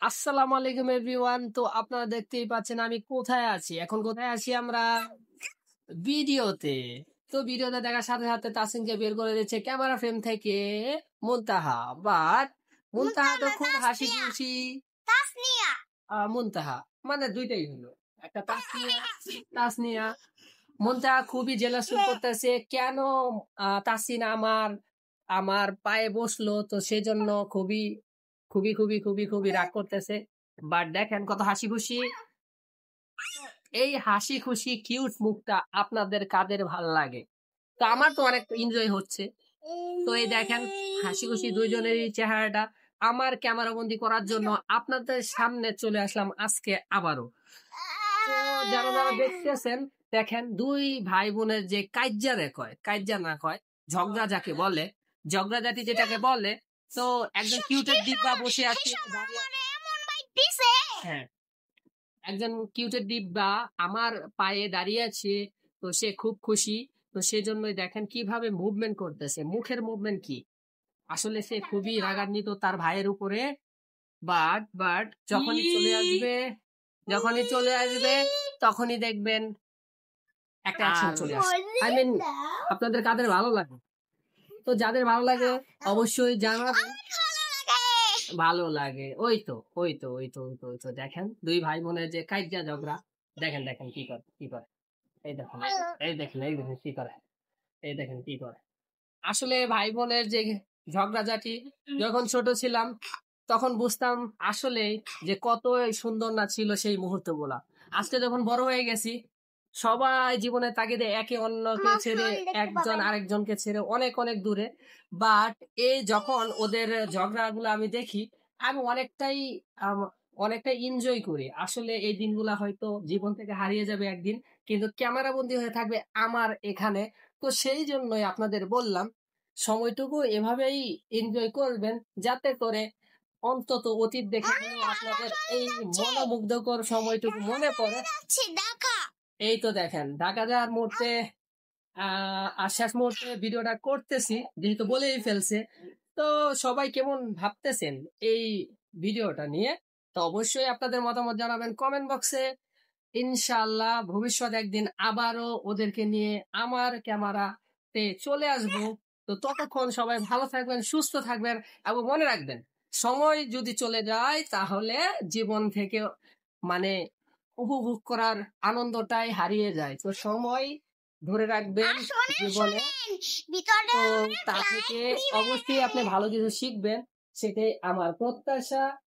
আসসালামু আলাইকুম এভরিওয়ান। তো আপনারা দেখতেই পাচ্ছেন আমি কোথায় আছি। এখন কোথায় আছি আমরা? ভিডিওতে। তো ভিডিওতে দেখার সাথে সাথে তাসিনকে বের করে দিচ্ছে ক্যামেরা ফ্রেম থেকে মুনতাহা। বাট মুনতাহা তো খুব হাসি খুশি। মুনতাহা মানে দুইটাই হলো, একটা তাসনিয়া। মুনতাহা খুবই জেলাস ফিল করতেছে, কেন তাসিন আমার আমার পায়ে বসলো, তো সেজন্য খুবই খুবই খুবই খুবই খুবই রাগ করতেছে। বাট দেখেন কত হাসি খুশি। এই হাসি খুশি কিউট মুখটা আপনাদের কাদের ভাল লাগে? তো আমার তো অনেক এনজয় হচ্ছে। তো এই দেখেন হাসি খুশি দুইজনেরই চেহারাটা আমার ক্যামেরা বন্দি করার জন্য আপনাদের সামনে চলে আসলাম আজকে আবারও। তো যারা যারা দেখতেছেন, দেখেন দুই ভাই বোনের যে কাইজ্জা কয়, কাইজ্জা না কয় ঝগড়া যাকে বলে, ঝগড়া জাতি যেটাকে বলে। তো একজন কিউটের ডিব্বা বসে আছে, হ্যাঁ একজন কিউটের ডিব্বা আমার পায়ে দাঁড়িয়ে আছে। তো সে খুব খুশি। তো সেজন্যই দেখেন কিভাবে মুভমেন্ট করতেছে, মুখের মুভমেন্ট কি। আসলে সে খুবই রাগান্বিত তার ভাইয়ের উপরে। বাট যখনই চলে আসবে তখনই দেখবেন একটা অ্যাকশন চলে আসে। আই মিন আপনাদের কাদের ভালো লাগে? তো যাদের ভালো লাগে অবশ্যই জানাবেন। ভালো লাগে, ওই তো দেখেন দুই ভাই বোনের যে কাইজ্জা ঝগড়া। দেখেন দেখেন কি করে এই দেখেন, এই দেখেন কি করে, এই দেখেন কি করে। আসলে ভাই বোনের যে ঝগড়াঝাটি, যখন ছোট ছিলাম তখন বুঝতাম আসলে যে কত সুন্দর না ছিল সেই মুহূর্ত গুলা। আজকে যখন বড় হয়ে গেছি, সবাই জীবনের তাগিদে একে অন্যকে ছেড়ে, একজন আরেকজনকে ছেড়ে অনেক অনেক দূরে। বাট এই যখন ওদের ঝগড়াগুলো আমি দেখি, আমি অনেকটাই এনজয় করি। আসলে এই দিনগুলা হয়তো জীবন থেকে হারিয়ে যাবে একদিন, কিন্তু ক্যামেরা বন্দী হয়ে থাকবে আমার এখানে। তো সেই জন্যই আপনাদের বললাম সময়টুকু এভাবেই এনজয় করবেন, যাতে করে অন্তত অতীত দেখে আপনাদের এই মনোমুগ্ধকর সময়টুকু মনে পড়ে। এই তো দেখেন ঢাকা যাওয়ার মুহূর্তে আর শেষ মুহূর্তে ভিডিওটা করতেছি, যেহেতু বলেই ফেলছে। তো সবাই কেমন ভাবতেছেন এই ভিডিওটা নিয়ে? তো অবশ্যই আপনাদের মতামত জানাবেন কমেন্ট বক্সে। ইনশাআল্লাহ ভবিষ্যৎ একদিন আবারও ওদেরকে নিয়ে আমার ক্যামেরাতে চলে আসবো। তো ততক্ষণ সবাই ভালো থাকবেন, সুস্থ থাকবেন, এবং মনে রাখবেন সময় যদি চলে যায় তাহলে জীবন থেকে মানে উপভোগ করার আনন্দটাই হারিয়ে যায়। তো সময় ধরে রাখবেন জীবনে। তো তা থেকে অবশ্যই আপনি ভালো কিছু শিখবেন, সেটাই আমার প্রত্যাশা।